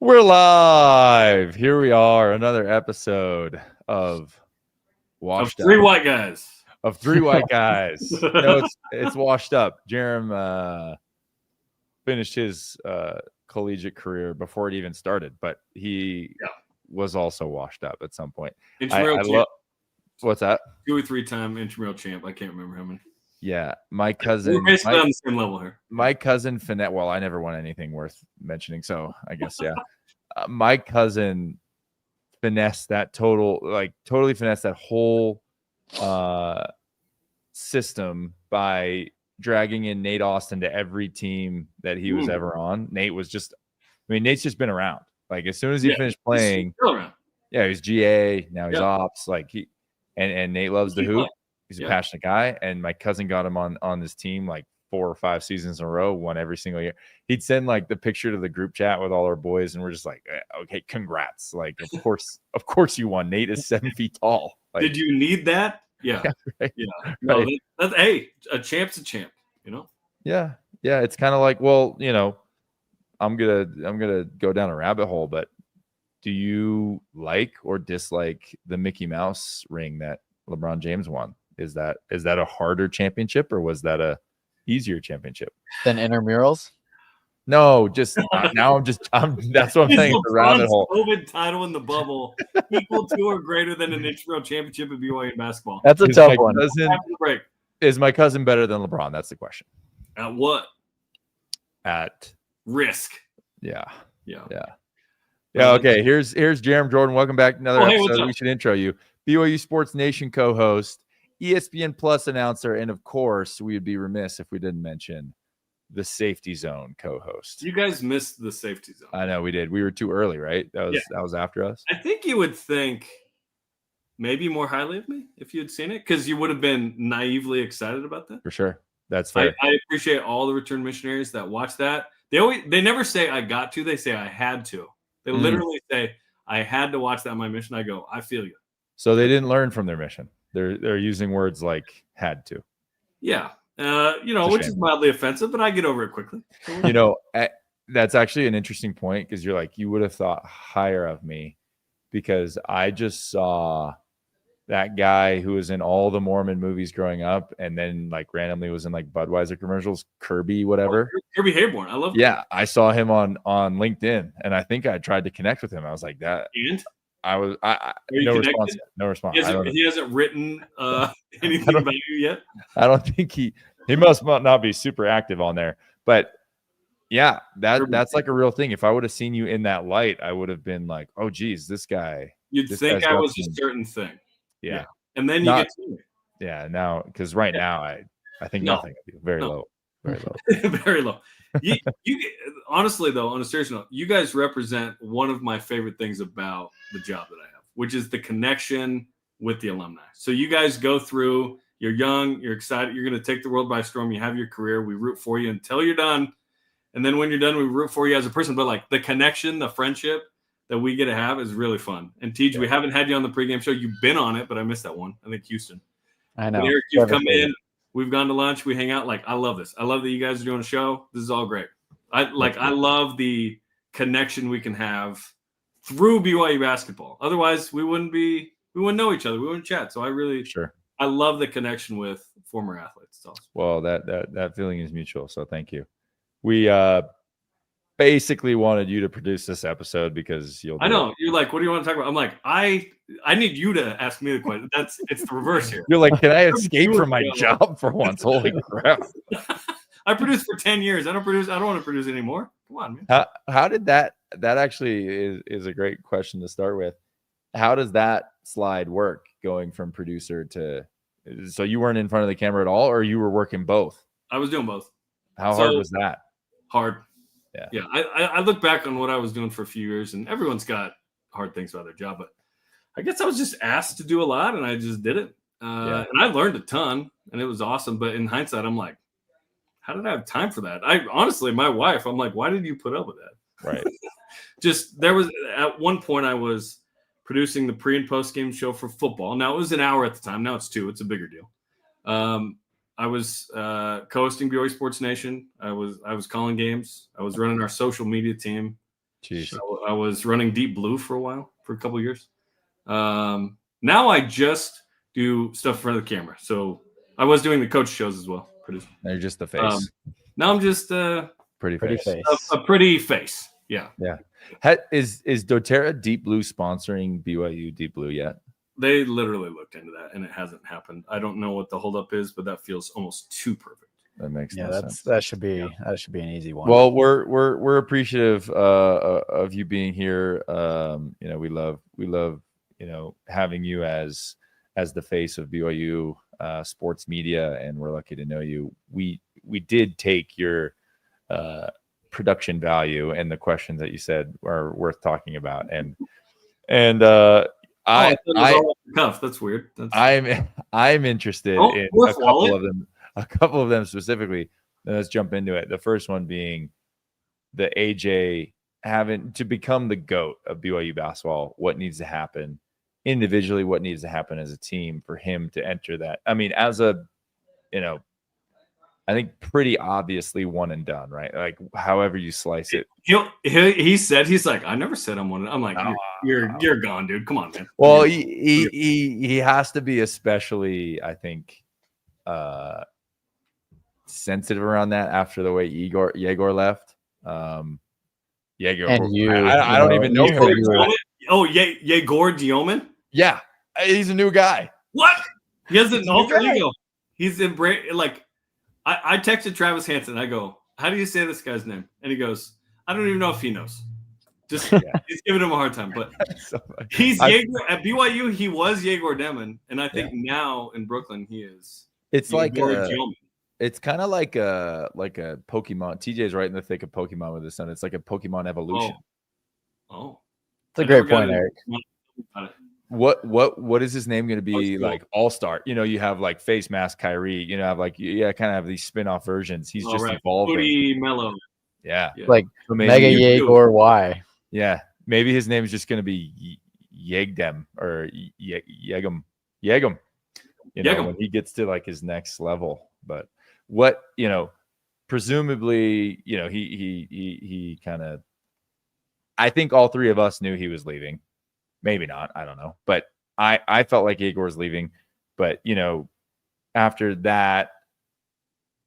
We're live. Here we are, another episode of Washed Three Up. White Guys. Of Three White Guys. No, it's Washed Up. Jarom finished his collegiate career before it even started, but he was also washed up at some point. What's that? 2 or 3 time intramural champ. I can't remember how many. Yeah, my cousin. We're basically on the same level here. My cousin Fredette. Well, I never won anything worth mentioning, so I guess my cousin finessed that totally finessed that whole system by dragging in Nate Austin to every team that he was ever on. Nate's just been around. Like as soon as he finished playing, he's GA, now he's ops. Like and Nate loves the hoop. He's a passionate guy, and my cousin got him on this team like 4 or 5 seasons in a row, won every single year. He'd send like the picture to the group chat with all our boys, and we're just like, okay, congrats. Like, of course you won. Nate is 7 feet tall. Like, did you need that? Yeah. Right. Yeah. No, that's a champ's a champ, you know? Yeah. Yeah. It's kind of like, well, I'm gonna go down a rabbit hole, but do you like or dislike the Mickey Mouse ring that LeBron James won? Is that a harder championship, or was that a easier championship than intramurals? No, just now that's what I'm saying. The rabbit hole. COVID title in the bubble equal to or greater than an intramural championship at BYU basketball? That's a tough one. Is my cousin better than LeBron? That's the question. At what? At risk. Yeah. Okay, here's Jarom Jordan. Welcome back to another episode. We should intro you. BYU Sports Nation co-host, ESPN Plus announcer, and of course, we would be remiss if we didn't mention the Safety Zone co-host. You guys missed the Safety Zone. I know we did. We were too early, right? That was after us. I think you would think maybe more highly of me if you had seen it, because you would have been naively excited about that. For sure. That's fair. I appreciate all the return missionaries that watch that. They never say I got to, they say I had to. They literally say I had to watch that on my mission. I go, I feel you. So they didn't learn from their mission. They're using words like had to. Yeah. Which is mildly offensive, but I get over it quickly. That's actually an interesting point, because you're like, you would have thought higher of me, because I just saw that guy who was in all the Mormon movies growing up, and then like randomly was in like Budweiser commercials, Kirby, whatever. Kirby Hayborn. I love him. Yeah. I saw him on LinkedIn, and I think I tried to connect with him. I was like that. And no response. No response. He hasn't written anything about you yet. I don't think he must not be super active on there. But yeah, that's like a real thing. If I would have seen you in that light, I would have been like, oh geez, this guy. You'd think I was a certain thing. Yeah. And then you get to me. Yeah, now because right now I think nothing of you. Very low. Very low. Very low. You honestly, though, on a serious note, you guys represent one of my favorite things about the job that I have, which is the connection with the alumni. So you guys go through, you're young, you're excited, you're going to take the world by storm, you have your career, we root for you until you're done. And then when you're done, we root for you as a person. But like the connection, the friendship that we get to have is really fun. And Tej, we haven't had you on the pregame show. You've been on it, but I missed that one. I think Houston. I know. Eric, you've come in. We've gone to lunch. We hang out. Like, I love this. I love that you guys are doing a show. This is all great. I love the connection we can have through BYU basketball. Otherwise, we wouldn't know each other. We wouldn't chat. So I love the connection with former athletes. It's awesome. Well, that feeling is mutual. So thank you. We basically wanted you to produce this episode because I know you're like, what do you want to talk about? I'm like, I need you to ask me the question. It's the reverse here. You're like, can I escape from my job for once? Holy crap! I produced for 10 years. I don't want to produce anymore. Come on, man. How did that actually is a great question to start with. How does that slide work, going from producer to? So you weren't in front of the camera at all, or you were working both? I was doing both. How hard was that? Hard. Yeah. I look back on what I was doing for a few years, and everyone's got hard things about their job, but I guess I was just asked to do a lot, and I just did it. And I learned a ton, and it was awesome. But in hindsight, I'm like, how did I have time for that? Honestly, my wife, I'm like, why did you put up with that? Right. There was at one point I was producing the pre and post game show for football. Now it was an hour at the time. Now it's 2. It's a bigger deal. I was co-hosting BYU Sports Nation. I was calling games. I was running our social media team. Jeez. I was running Deep Blue for a couple of years. Now I just do stuff in front of the camera. So I was doing the coach shows as well. Now you're just the face. Now I'm just pretty face. A pretty face. Yeah. Yeah. Is doTERRA Deep Blue sponsoring BYU Deep Blue yet? They literally looked into that and it hasn't happened. I don't know what the holdup is, but that feels almost too perfect. That makes sense. That should be an easy one. Well, we're appreciative of you being here. We love having you as the face of BYU sports media, and we're lucky to know you. We did take your production value and the questions that you said are worth talking about, and that's weird. I'm interested in a couple of them specifically. Then let's jump into it. The first one being the AJ having to become the GOAT of BYU basketball. What needs to happen individually? What needs to happen as a team for him to enter that? I mean, as a, I think pretty obviously one and done, right? Like however you slice it. He said, he's like, I never said I'm one. I'm like, you're gone, dude. Come on, man. Well, he has to be especially, I think, sensitive around that after the way Yegor left. Yegor, and I don't even know him. Yegor Dioman? Yeah, he's a new guy. What? He has an alter ego. He's like, I texted Travis Hansen. I go, how do you say this guy's name? And he goes, I don't even know if he knows. Just he's giving him a hard time. But he's Yegor at BYU. He was Yegor Demon, and I think now in Brooklyn he is. It's like it's kind of like a Pokemon. TJ's right in the thick of Pokemon with his son. It's like a Pokemon evolution. Oh. It's a great point, Eric. What is his name going to be? Like all-star? You have like face mask Kyrie. Have like kind of have these spin-off versions. He's just evolving. Booty Mellow. Yeah. Like so Mega Yegor Y. Yeah, maybe his name is just going to be Yegdem or Yegum. When he gets to like his next level. But what presumably he kind of. I think all three of us knew he was leaving. Maybe not. I don't know. But I felt like Yegor was leaving. But, after that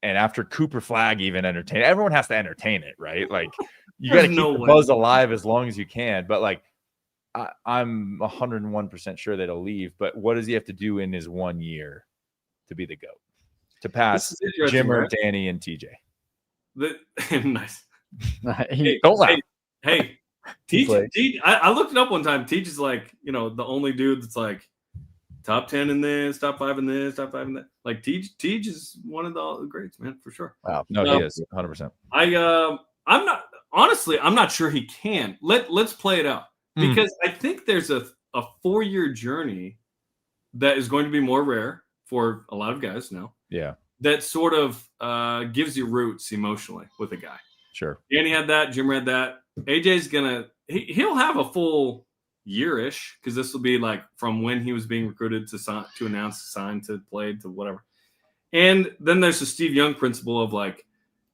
and after Cooper Flagg even entertained, everyone has to entertain it, right? Like, you got to keep the buzz alive as long as you can. But, like, I'm 101% sure that he'll leave. But what does he have to do in his 1 year to be the GOAT? To pass Jimmer, Danny, and TJ. Nice. Don't laugh. Hey. I looked it up one time. Teach is like, the only dude that's like top 10 in this, top 5 in this, top 5 in that. Like Teach is one of the greats, man, for sure. Wow. No, he is 100%. I'm not sure he can. Let's play it out because I think there's a 4-year journey that is going to be more rare for a lot of guys now. Yeah. That sort of gives you roots emotionally with a guy. Sure. Danny had that. Jimmer had that. AJ's he'll have a full year-ish because this will be like from when he was being recruited to announce to sign to play to whatever. And then there's the Steve Young principle of like,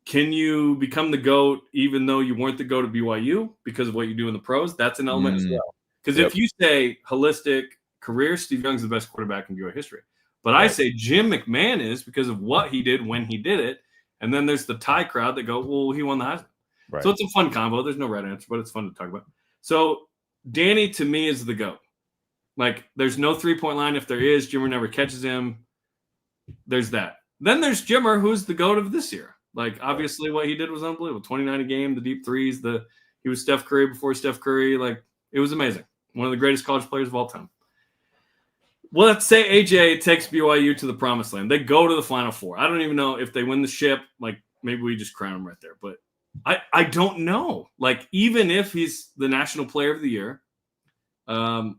can you become the GOAT even though you weren't the GOAT at BYU because of what you do in the pros? That's an element as well. Because if you say holistic career, Steve Young's the best quarterback in BYU history. But I say Jim McMahon is because of what he did when he did it. And then there's the tie crowd that go, well, he won the Heisman. Right. So it's a fun combo. There's no right answer, but it's fun to talk about. So Danny, to me, is the GOAT. Like, there's no three-point line. If there is, Jimmer never catches him. There's that. Then there's Jimmer, who's the GOAT of this year. Like, obviously, what he did was unbelievable. 29 a game, the deep threes. He was Steph Curry before Steph Curry. Like, it was amazing. One of the greatest college players of all time. Well, let's say AJ takes BYU to the promised land. They go to the Final Four. I don't even know if they win the ship. Like, maybe we just crown him right there. But I don't know. Like, even if he's the National Player of the Year, and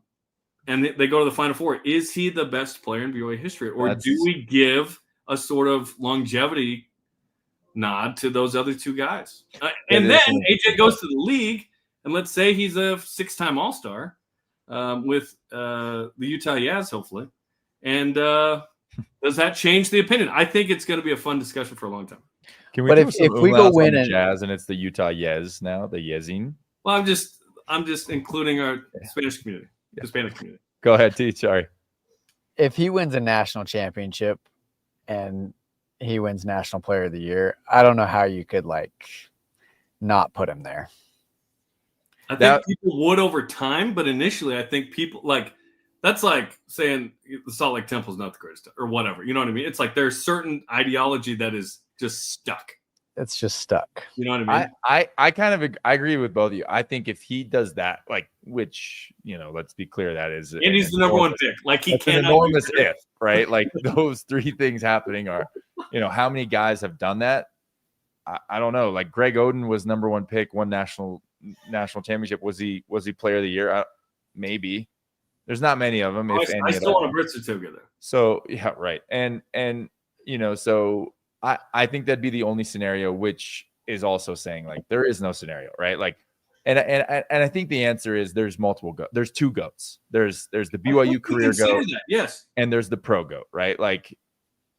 they go to the Final Four, is he the best player in BYU history? Or do we give a sort of longevity nod to those other two guys? And then AJ goes to the league, and let's say he's a 6-time All-Star with the Utah Jazz, hopefully. And does that change the opinion? I think it's going to be a fun discussion for a long time. Can we if we go win and Jazz and it's the Utah Jazz now, the Yezin? Well, I'm just including our Spanish community, Hispanic community. Go ahead, T. Sorry. If he wins a national championship and he wins National Player of the Year, I don't know how you could not put him there. I think people would over time, but initially I think people that's like saying the Salt Lake Temple is not the greatest or whatever. You know what I mean? It's like there's certain ideology that is just stuck. It's just stuck. You know what I mean? I agree with both of you. I think if he does that, which, let's be clear, that is, and he's the number one pick. Like he can't. An enormous if, right? Like those three things happening are, how many guys have done that? I don't know. Like Greg Oden was number one pick, won national championship. Was he player of the year? Maybe. There's not many of them. I still want a birth certificate there. So yeah, right. And so I think that'd be the only scenario, which is also saying there is no scenario, right? And I think the answer is there's multiple there's two goats. There's the BYU career goat, yes, and there's the pro goat, right?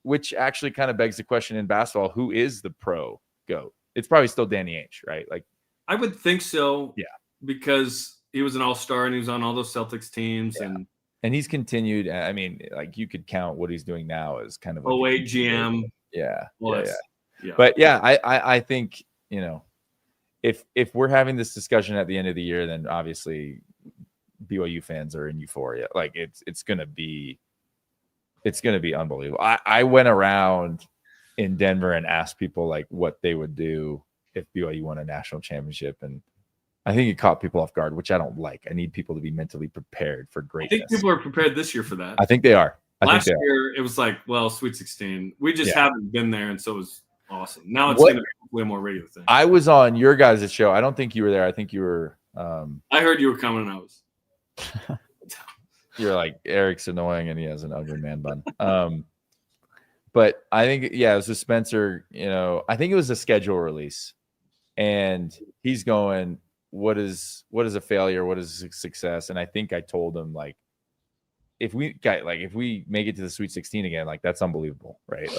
Which actually kind of begs the question in basketball: who is the pro goat? It's probably still Danny Ainge, right? I would think so. Yeah, because he was an all-star and he was on all those Celtics teams, and he's continued. I mean, you could count what he's doing now as kind of 08 GM. Yeah. Well, yeah. But yeah, I think, if we're having this discussion at the end of the year, then obviously BYU fans are in euphoria. It's gonna be unbelievable. I went around in Denver and asked people what they would do if BYU won a national championship, and I think it caught people off guard, which I don't like. I need people to be mentally prepared for greatness. I think people are prepared this year for that. I think they are. Last year, it was Sweet 16. We just haven't been there, and so it was awesome. Now it's going to be way more regular thing. I was on your guys' show. I don't think you were there. I think you were. I heard you were coming, and I was. You're like, Eric's annoying, and he has an ugly man bun. But I think, it was a Spencer. I think it was a schedule release, and he's going, what is a failure? What is a success? And I think I told him if we make it to the Sweet 16 again, that's unbelievable, right?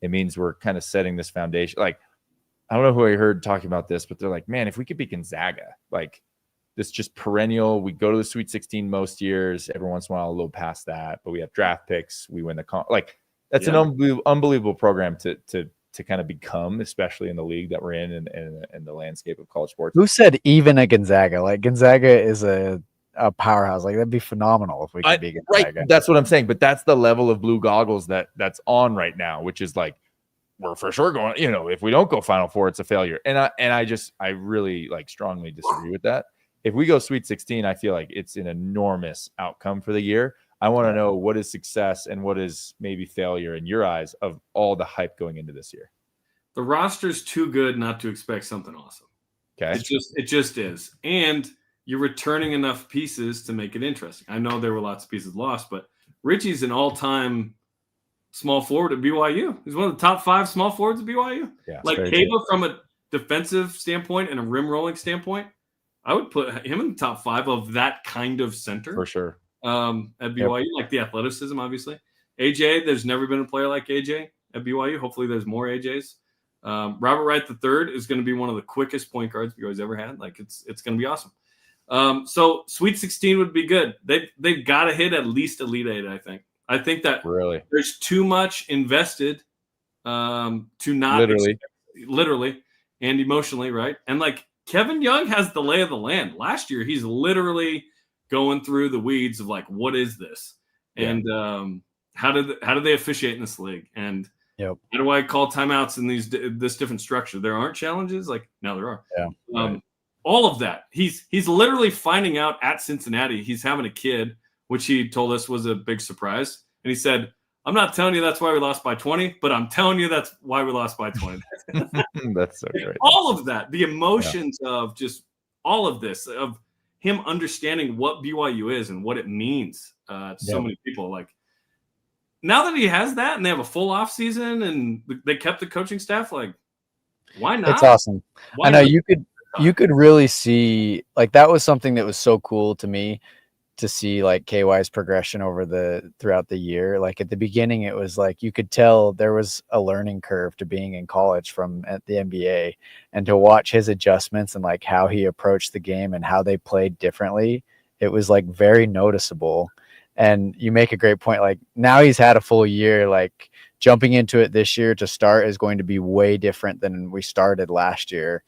It means we're kind of setting this foundation. I don't know who I heard talking about this, but they're like, man, if we could be Gonzaga, this just perennial, we go to the Sweet 16 most years, every once in a while, a little past that, but we have draft picks, we win the that's an unbelievable program to kind of become, especially in the league that we're in and the landscape of college sports. Who said even a Gonzaga? Gonzaga is a powerhouse. That'd be phenomenal if we could be Gonzaga. Right. That's what I'm saying. But that's the level of blue goggles that's on right now, which is we're for sure going, if we don't go Final Four, it's a failure. And I really strongly disagree with that. If we go Sweet 16, I feel like it's an enormous outcome for the year. I want to know what is success and what is maybe failure in your eyes of all the hype going into this year. The roster's too good not to expect something awesome. Okay. It just is. And you're returning enough pieces to make it interesting. I know there were lots of pieces lost, but Richie's an all-time small forward at BYU. He's one of the top 5 small forwards at BYU. Yeah, Cava from a defensive standpoint and a rim rolling standpoint, I would put him in the top 5 of that kind of center. For sure. At BYU, the athleticism, obviously. AJ, there's never been a player like AJ at BYU. Hopefully there's more AJs. Robert Wright III is going to be one of the quickest point guards BYU's ever had. It's going to be awesome. So Sweet 16 would be good. They've got to hit at least Elite 8, I think. I think that really there's too much invested to not literally and emotionally, right? And Kevin Young has the lay of the land. Last year, he's literally going through the weeds of what is this? And how do they officiate in this league? And how do I call timeouts in this different structure? There aren't challenges. Now there are. Yeah. All of that. He's literally finding out at Cincinnati he's having a kid, which he told us was a big surprise. And he said, I'm not telling you that's why we lost by 20, but I'm telling you that's why we lost by 20. That's so great. All of that, the emotions of just all of this, of him understanding what BYU is and what it means to so many people. Now that he has that and they have a full off season and they kept the coaching staff, why not? It's awesome. I know you could really see that was something that was so cool to me to see like KY's progression throughout the year. Like at the beginning, it was like you could tell there was a learning curve to being in college from at the NBA, and to watch his adjustments and like how he approached the game and how they played differently. It was like very noticeable. And you make a great point. Like now he's had a full year, like jumping into it this year to start is going to be way different than we started last year,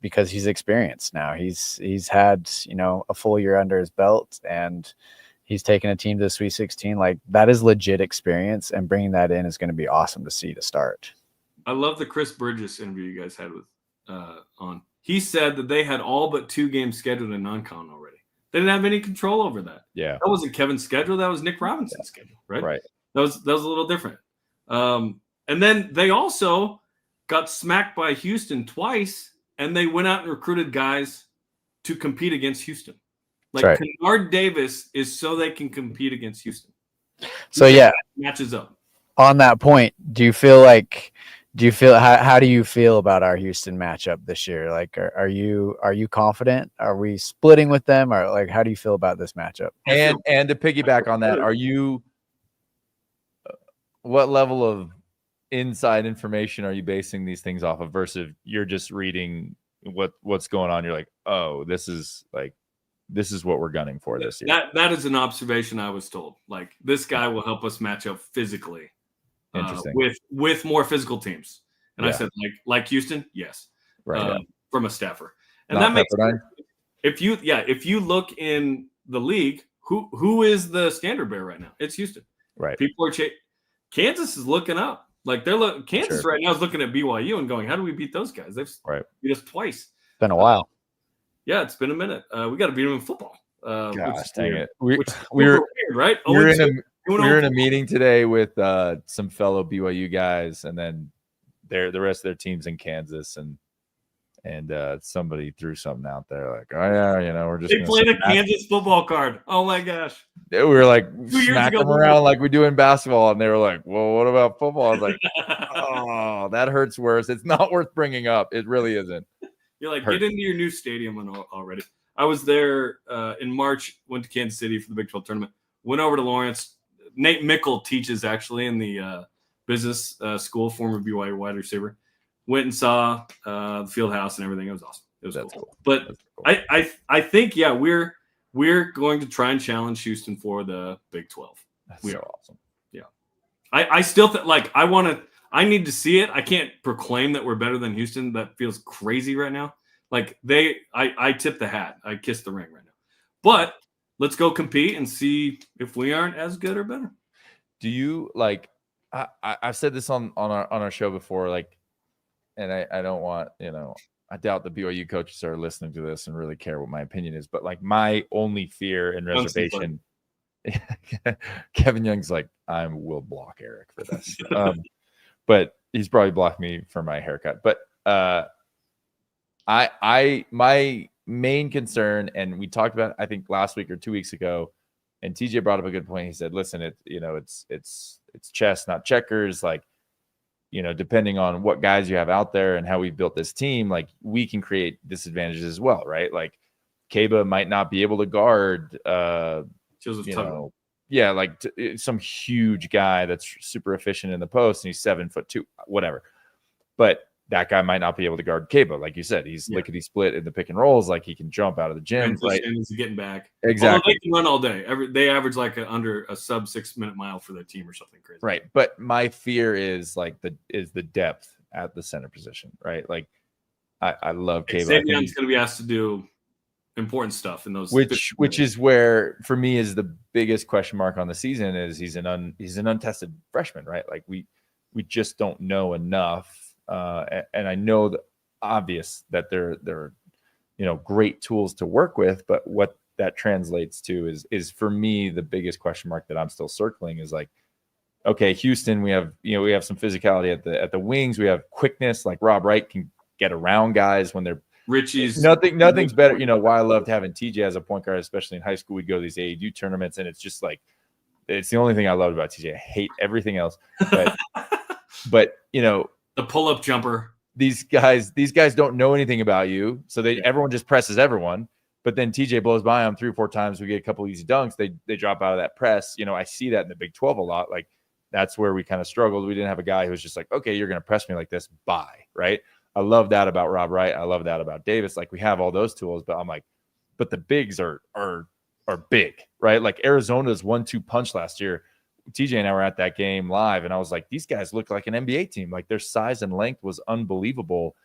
because he's experienced now. He's had, a full year under his belt, and he's taken a team to the Sweet 16. Like that is legit experience, and bringing that in is going to be awesome to see to start. I love the Chris Burgess interview you guys had with on. He said that they had all but 2 games scheduled in non-con already. They didn't have any control over that. Yeah, that wasn't Kevin's schedule. That was Nick Robinson's schedule, right? Right. That was a little different. And then they also got smacked by Houston twice. And they went out and recruited guys to compete against Houston. Like right. Kennard Davis is so they can compete against Houston. So yeah, matches up. On that point, how do you feel about our Houston matchup this year? Like, are you confident? Are we splitting with them, or like, how do you feel about this matchup? And to piggyback on that, what level of inside information are you basing these things off of versus you're just reading what's going on? You're like, oh, this is what we're gunning for this year. That is an observation I was told. Like this guy will help us match up physically with more physical teams. And I said, like Houston, yes, right. From a staffer, and not that makes sense. If you look in the league, who is the standard bearer right now? It's Houston. Right. People are Kansas is looking up. Like Kansas right now is looking at BYU and going, how do we beat those guys? They've beat us twice. It's been a while. Yeah, it's been a minute. We got to beat them in football. Gosh, dang it. We were weird, right? We were in a meeting today with some fellow BYU guys, and then the rest of their teams in Kansas, and somebody threw something out there like, oh yeah, we're just they played a Kansas football card. Oh my gosh. We were like smacking them around like we do in basketball, and they were like, well, what about football? I was like, oh, that hurts worse. It's not worth bringing up. It really isn't. You're like, get into your new stadium already. I was there in March, went to Kansas City for the Big 12 tournament, went over to Lawrence. Nate Mickle teaches actually in the business school, former BYU wide receiver. Went and saw the field house and everything. It was awesome. It was cool. But cool. I think, we're going to try and challenge Houston for the Big 12. That's so awesome. Yeah. I still think I need to see it. I can't proclaim that we're better than Houston. That feels crazy right now. Like I tip the hat. I kiss the ring right now. But let's go compete and see if we aren't as good or better. Do you like, I've said this on our show before, like, and I don't want, I doubt the BYU coaches are listening to this and really care what my opinion is, but like my only fear and reservation, Kevin Young's like, I will block Eric for this. But he's probably blocked me for my haircut. But my main concern, and we talked about it, I think last week or 2 weeks ago, and TJ brought up a good point. He said, listen, it's chess, not checkers. Like, depending on what guys you have out there and how we've built this team, like we can create disadvantages as well, right? Like Kaba might not be able to guard, some huge guy that's super efficient in the post, and he's 7'2", whatever. But that guy might not be able to guard Kaba, like you said. He's lickety split in the pick and rolls, like he can jump out of the gym. Right? He's getting back. Exactly. Although they can run all day. They average like under a sub 6 minute mile for their team or something crazy. Right. But my fear is like the depth at the center position, right? Like I love Kaba. Savian's going to be asked to do important stuff in those, which is where for me is the biggest question mark on the season. Is he's an untested freshman, right? Like we just don't know enough. And I know the obvious that they're great tools to work with, but what that translates to is for me the biggest question mark that I'm still circling is like, okay, Houston, we have some physicality at the wings, we have quickness, like Rob Wright can get around guys when they're Richie's nothing's better. Why I loved having TJ as a point guard, especially in high school. We'd go to these AAU tournaments, and it's just like it's the only thing I loved about TJ. I hate everything else, but the pull-up jumper. These guys don't know anything about you, so everyone just presses everyone. But then TJ blows by him 3 or 4 times. We get a couple easy dunks. They drop out of that press. I see that in the Big 12 a lot. Like, that's where we kind of struggled. We didn't have a guy who was just like, okay, you're going to press me like this. Bye. Right. I love that about Rob Wright. I love that about Davis. Like, we have all those tools, but I'm like, but the bigs are big, right? Like Arizona's 1-2 punch last year. TJ and I were at that game live, and I was like, these guys look like an NBA team. Like, their size and length was unbelievable,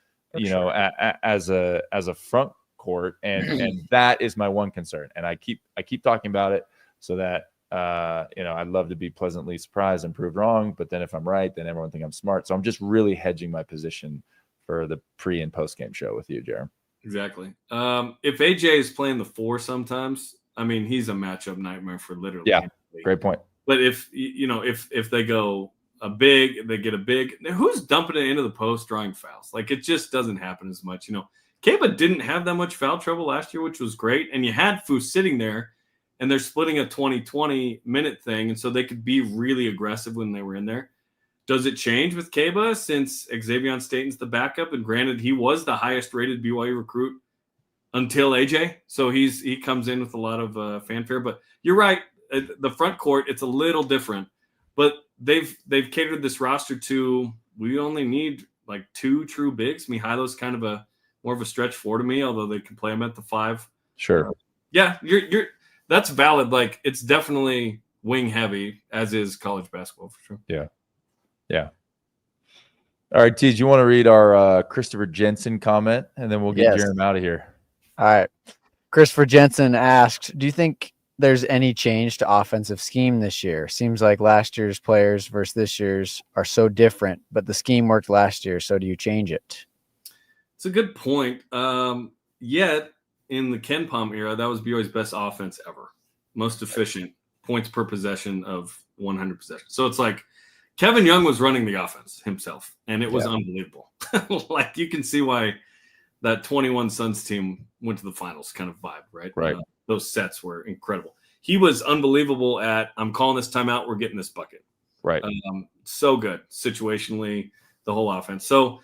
as a front court, and that is my one concern. And I keep talking about it so that I'd love to be pleasantly surprised and proved wrong. But then if I'm right, then everyone think I'm smart. So I'm just really hedging my position for the pre and post game show with you, Jarom. Exactly. If AJ is playing the 4 sometimes, I mean, he's a matchup nightmare for literally. Yeah, great point. But if they go they get a big, who's dumping it into the post drawing fouls? Like, it just doesn't happen as much. Keba didn't have that much foul trouble last year, which was great. And you had Fu sitting there, and they're splitting a 20-20 minute thing. And so they could be really aggressive when they were in there. Does it change with Keba since Xavier Staten's the backup? And granted, he was the highest rated BYU recruit until AJ. So he comes in with a lot of fanfare. But you're right. The front court, it's a little different. But they've catered this roster to, we only need like 2 true bigs. Mihailo's kind of more of a stretch 4 to me, although they can play him at the 5. Sure. Yeah, that's valid. Like, it's definitely wing heavy, as is college basketball for sure. Yeah. All right, Teej, you want to read our Christopher Jensen comment, and then we'll get Jarom out of here. All right. Christopher Jensen asked, do you think there's any change to offensive scheme this year? Seems like last year's players versus this year's are so different, but the scheme worked last year, so do you change it? It's a good point. Yet, in the Ken Pom era, that was BYU's best offense ever. Most efficient, points per possession of 100 possessions. So it's like Kevin Young was running the offense himself, and it was unbelievable. Like, you can see why that 21 Suns team went to the finals kind of vibe, right? Right. Those sets were incredible. He was unbelievable at, I'm calling this timeout, we're getting this bucket. Right. So good situationally, the whole offense. So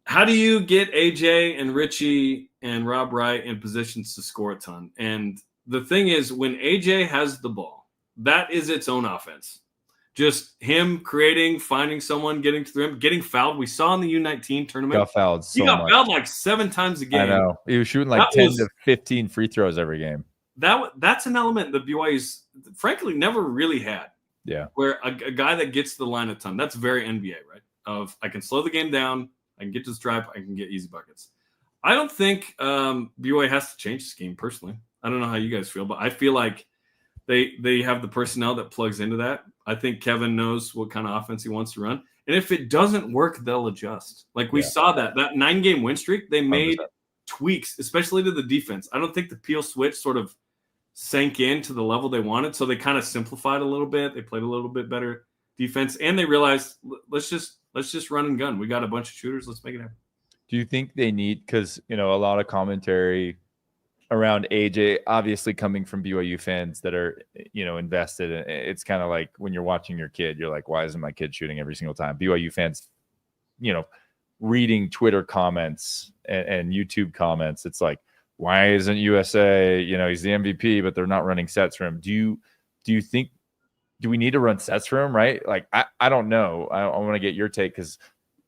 how do you get AJ and Richie and Rob Wright in positions to score a ton? And the thing is, when AJ has the ball, that is its own offense. Just him creating, finding someone, getting to the rim, getting fouled. We saw in the U19 tournament. Got fouled so he got much. fouled like 7 times a game. I know. He was shooting like 10 to 15 free throws every game. That's an element that BYU's frankly never really had. Yeah. Where a guy that gets to the line a ton, that's very NBA, right? Of, I can slow the game down, I can get to the stripe, I can get easy buckets. I don't think BYU has to change the scheme personally. I don't know how you guys feel, but I feel like they have the personnel that plugs into that. I think Kevin knows what kind of offense he wants to run. And if it doesn't work, they'll adjust. Like we saw that 9-game win streak, they made 100%. Tweaks, especially to the defense. I don't think the peel switch sort of sank in to the level they wanted. So they kind of simplified a little bit. They played a little bit better defense. And they realized, let's just run and gun. We got a bunch of shooters. Let's make it happen. Do you think they need, because, a lot of commentary around AJ, obviously coming from BYU fans that are, invested. It's kind of like when you're watching your kid, you're like, why isn't my kid shooting every single time? BYU fans, reading Twitter comments and YouTube comments. It's like, why isn't USA, he's the MVP, but they're not running sets for him. Do you think, do we need to run sets for him? Right. Like, I don't know. I want to get your take, because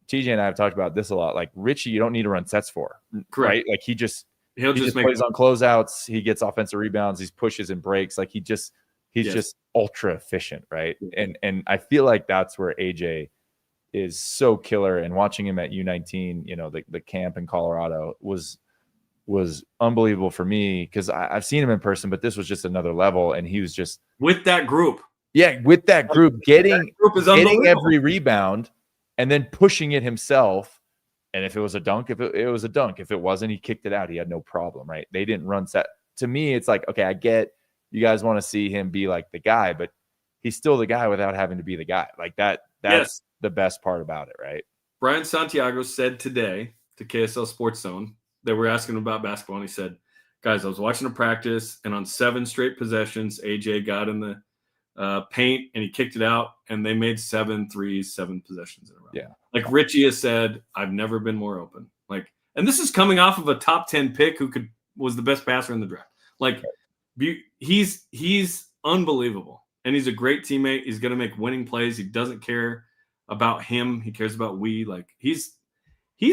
TJ and I have talked about this a lot. Like Richie, you don't need to run sets for, correct? Right? Like he just plays on closeouts. He gets offensive rebounds. He pushes and breaks. Like he's just ultra efficient, right? And I feel like that's where AJ is so killer. And watching him at U19, the camp in Colorado was unbelievable for me, because I've seen him in person, but this was just another level. And he was just with that group. Yeah, with that group, getting every rebound and then pushing it himself. And if it was a dunk, it was a dunk. If it wasn't, he kicked it out. He had no problem, right? They didn't run set. To me, it's like, okay, I get you guys want to see him be like the guy, but he's still the guy without having to be the guy. Like that's the best part about it, right? Brian Santiago said today to KSL Sports Zone, they were asking him about basketball, and he said, guys, I was watching a practice, and on 7 straight possessions, AJ got in the paint and he kicked it out, and they made 7 threes, 7 possessions in a row. Yeah. Like Richie has said, I've never been more open. Like, and this is coming off of a top 10 pick who could was the best passer in the draft. Like he's unbelievable, and he's a great teammate. He's going to make winning plays. He doesn't care about him. He cares about we. Like he's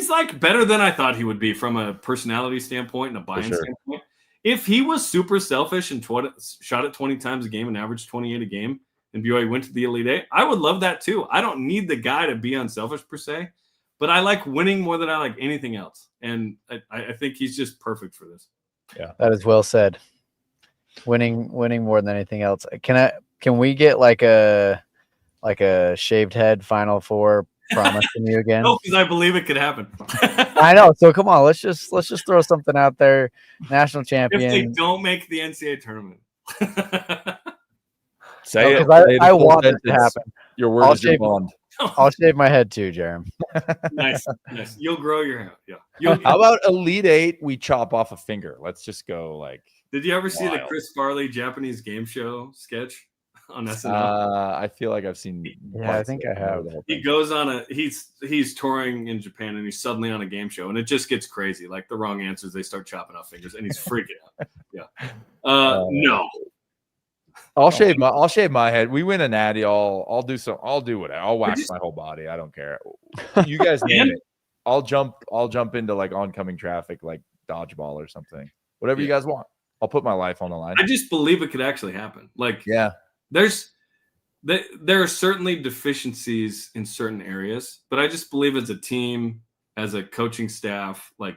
like better than I thought he would be from a personality standpoint and a buy-in standpoint. If he was super selfish and shot it 20 times a game and averaged 28 a game, and BYU went to the Elite Eight, I would love that too. I don't need the guy to be unselfish per se, but I like winning more than I like anything else. And I think he's just perfect for this. Yeah, that is well said. Winning more than anything else. Can we get like a shaved head Final Four promise from you again? No, because I believe it could happen. I know. So come on, let's just throw something out there. National champion. If they don't make the NCAA tournament. Say it. I want it to happen. Your word is your bond. I'll shave my head too, Jarom. Nice. You'll grow your hair. Yeah. How about Elite Eight? We chop off a finger. Let's just go like. Did you ever see the Chris Farley Japanese game show sketch on SNL? I feel like I've seen. Yeah, I think I have. He goes on he's touring in Japan and he's suddenly on a game show and it just gets crazy. Like the wrong answers, they start chopping off fingers and he's freaking out. Yeah. No. I'll shave my head. We win a natty. I'll do whatever. I'll wax my whole body. I don't care. You guys name it. I'll jump into like oncoming traffic, like dodgeball or something. Whatever you guys want. I'll put my life on the line. I just believe it could actually happen. Like, yeah, there are certainly deficiencies in certain areas, but I just believe as a team, as a coaching staff, like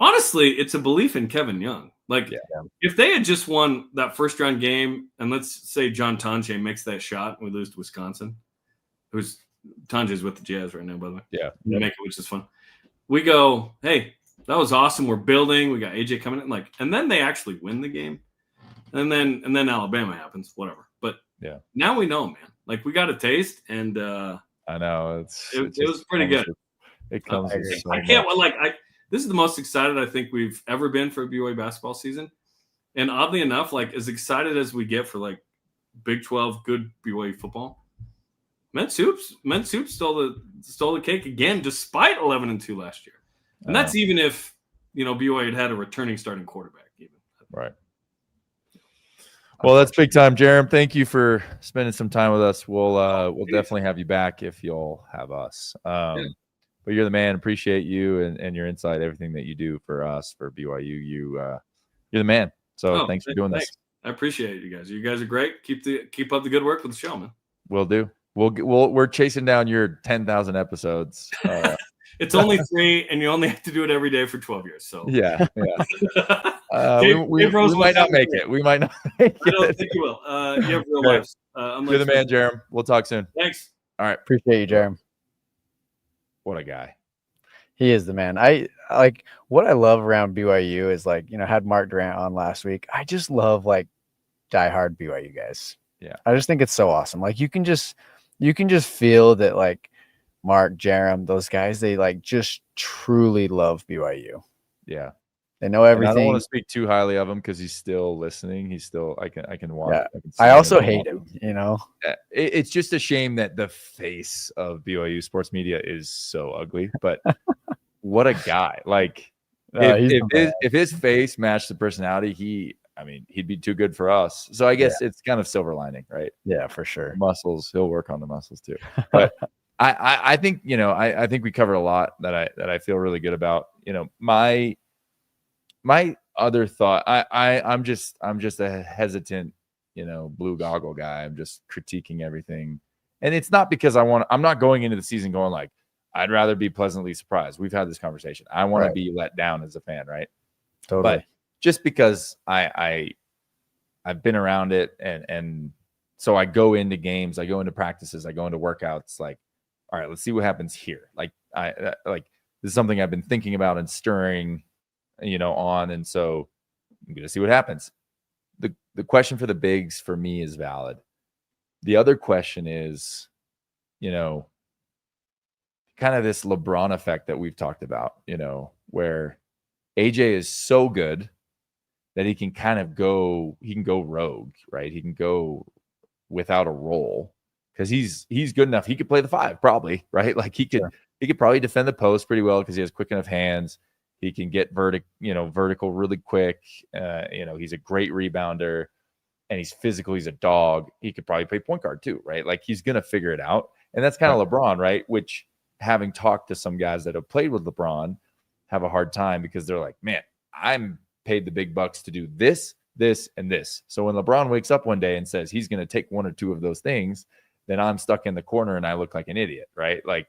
honestly, it's a belief in Kevin Young. Like if they had just won that first round game, and let's say John Tanche makes that shot and we lose to Wisconsin, Tanche's with the Jazz right now, by the way. Yeah. Make it, which is fun. We go, hey, that was awesome. We're building. We got AJ coming in, and then they actually win the game, and then Alabama happens, whatever. But now we know, man. Like we got a taste, and I know it was pretty good. It comes. I can't this is the most excited I think we've ever been for a BYU basketball season, and oddly enough, like as excited as we get for like Big 12 good BYU football, men's hoops stole the cake again, despite 11-2 last year. And that's even if, BYU had a returning starting quarterback even. Right. Well, that's big time, Jarom. Thank you for spending some time with us. We'll definitely have you back if you'll have us. But you're the man. Appreciate you and your insight, everything that you do for us, for BYU. You're the man. So thanks for doing this. I appreciate it, you guys. You guys are great. Keep up the good work with the show, man. Will do. We're chasing down your 10,000 episodes. It's only 3, and you only have to do it every day for 12 years. So we might not make it. We might not make it. I don't think you will. You have real lives. You're the man, Jarom. We'll talk soon. Thanks. All right. Appreciate you, Jarom. What a guy. He is the man. I like what I love around BYU is had Mark Durant on last week. I just love diehard BYU guys. Yeah. I just think it's so awesome. Like you can just feel that Mark, Jarom, those guys, they just truly love BYU. Yeah. They know everything. And I don't want to speak too highly of him because he's still listening. He's still I can watch. Yeah. I also hate him, It's just a shame that the face of BYU sports media is so ugly, but what a guy. If his face matched the personality, he'd be too good for us. So I guess it's kind of silver lining, right? Yeah, for sure. Muscles. He'll work on the muscles too. But I think, I think we covered a lot that I feel really good about. My other thought, I'm just a hesitant, blue goggle guy. I'm just critiquing everything. And it's not because I'm not going into the season going I'd rather be pleasantly surprised. We've had this conversation. I want to be let down as a fan, right? Totally. But just because I've been around it and so I go into games, I go into practices, I go into workouts, all right, let's see what happens here. This is something I've been thinking about and stirring, on. And so I'm going to see what happens. The question for the bigs for me is valid. The other question is, kind of this LeBron effect that we've talked about, where AJ is so good that he can go rogue, right? He can go without a role because he's good enough. He could play the 5 probably, right? He could probably defend the post pretty well because he has quick enough hands. He can get vertical really quick. He's a great rebounder, and he's physical. He's a dog. He could probably play point guard too, right? Like he's gonna figure it out. And that's kind of LeBron, right? Which, having talked to some guys that have played with LeBron, have a hard time because they're like, man, I'm paid the big bucks to do this, this, and this. So when LeBron wakes up one day and says he's going to take one or two of those things, then I'm stuck in the corner and I look like an idiot, right? Like,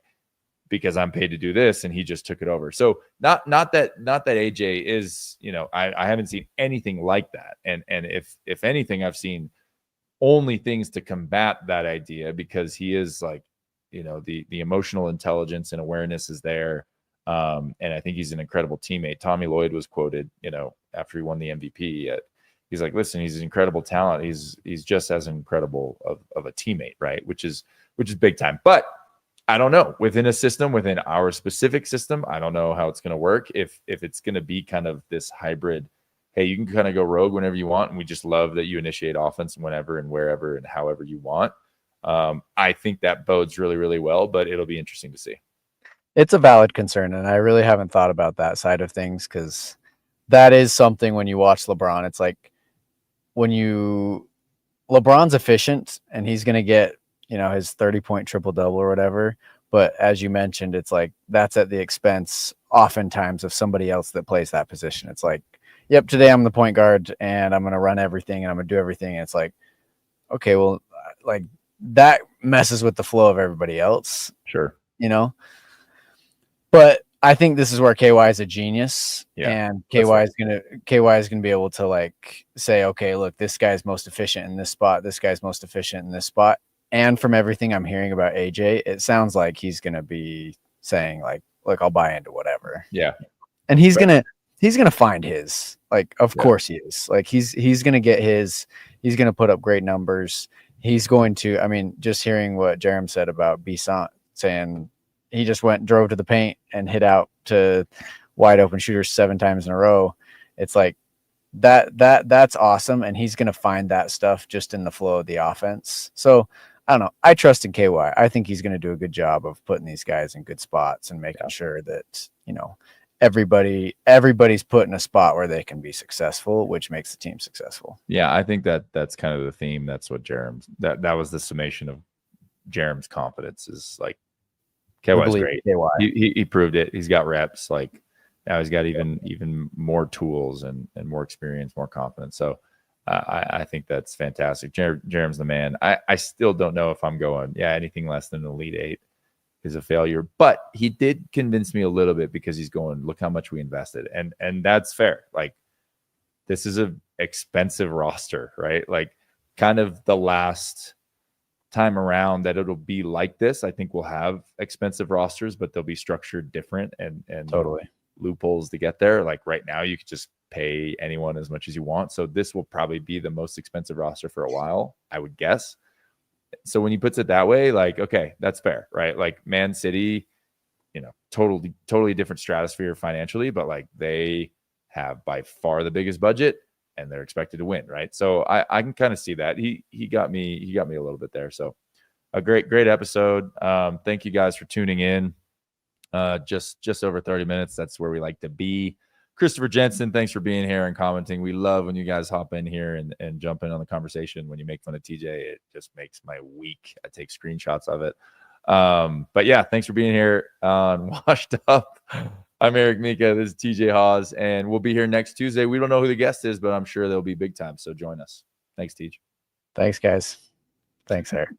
because I'm paid to do this and he just took it over. So not that AJ is, I haven't seen anything like that. And if anything, I've seen only things to combat that idea, because he is like, the emotional intelligence and awareness is there. And I think he's an incredible teammate. Tommy Lloyd was quoted, after he won the MVP. He's like, listen, he's an incredible talent. He's just as incredible of a teammate, right? Which is big time. But I don't know, within our specific system, I don't know how it's going to work. If it's going to be kind of this hybrid, hey, you can kind of go rogue whenever you want, and we just love that you initiate offense whenever and wherever and however you want. I think that bodes really, really well, but it'll be interesting to see. It's a valid concern, and I really haven't thought about that side of things, because that is something when you watch LeBron. It's like LeBron's efficient and he's going to get, his 30-point triple-double or whatever. But as you mentioned, it's like that's at the expense oftentimes of somebody else that plays that position. It's like, yep, today I'm the point guard and I'm going to run everything and I'm going to do everything. And it's like, okay, well, like that messes with the flow of everybody else. Sure. But I think this is where KY is a genius, and KY is gonna be able to like say, okay, look, this guy's most efficient in this spot, this guy's most efficient in this spot. And from everything I'm hearing about AJ, it sounds like he's gonna be saying like, look, I'll buy into whatever. Yeah. And he's gonna find his, like, of course he is. Like he's gonna get his, he's gonna put up great numbers. He's going to, I mean, just hearing what Jarom said about Bissant, saying he just drove to the paint and hit out to wide open shooters 7 times in a row. It's like that's awesome. And he's going to find that stuff just in the flow of the offense. So I don't know. I trust in KY. I think he's going to do a good job of putting these guys in good spots and making sure that, everybody's put in a spot where they can be successful, which makes the team successful. Yeah. I think that's kind of the theme. That's what that was the summation of Jarom's confidence, is like, KY's great. He proved it. He's got reps. Like now he's got even more tools and more experience, more confidence. So I think that's fantastic. Jarom's the man. I still don't know if I'm going, anything less than an Elite 8 is a failure. But he did convince me a little bit, because he's going, look how much we invested. And that's fair. Like, this is a expensive roster, right? Like, kind of the last time around that it'll be like this, I think we'll have expensive rosters, but they'll be structured different and totally loopholes to get there. Like right now, you could just pay anyone as much as you want. So this will probably be the most expensive roster for a while, I would guess. So when he puts it that way, like, okay, that's fair, right? Like Man City, totally different stratosphere financially, but like they have by far the biggest budget and they're expected to win, right? So I can kind of see that. He got me a little bit there. So a great episode. Thank you guys for tuning in. Just over 30 minutes. That's where we like to be. Christopher Jensen, thanks for being here and commenting. We love when you guys hop in here and jump in on the conversation. When you make fun of TJ, it just makes my week. I take screenshots of it. But yeah, thanks for being here on Washed Up. I'm Eric Mika. This is TJ Haws, and we'll be here next Tuesday. We don't know who the guest is, but I'm sure they'll be big time. So join us. Thanks, TJ. Thanks, guys. Thanks, Eric.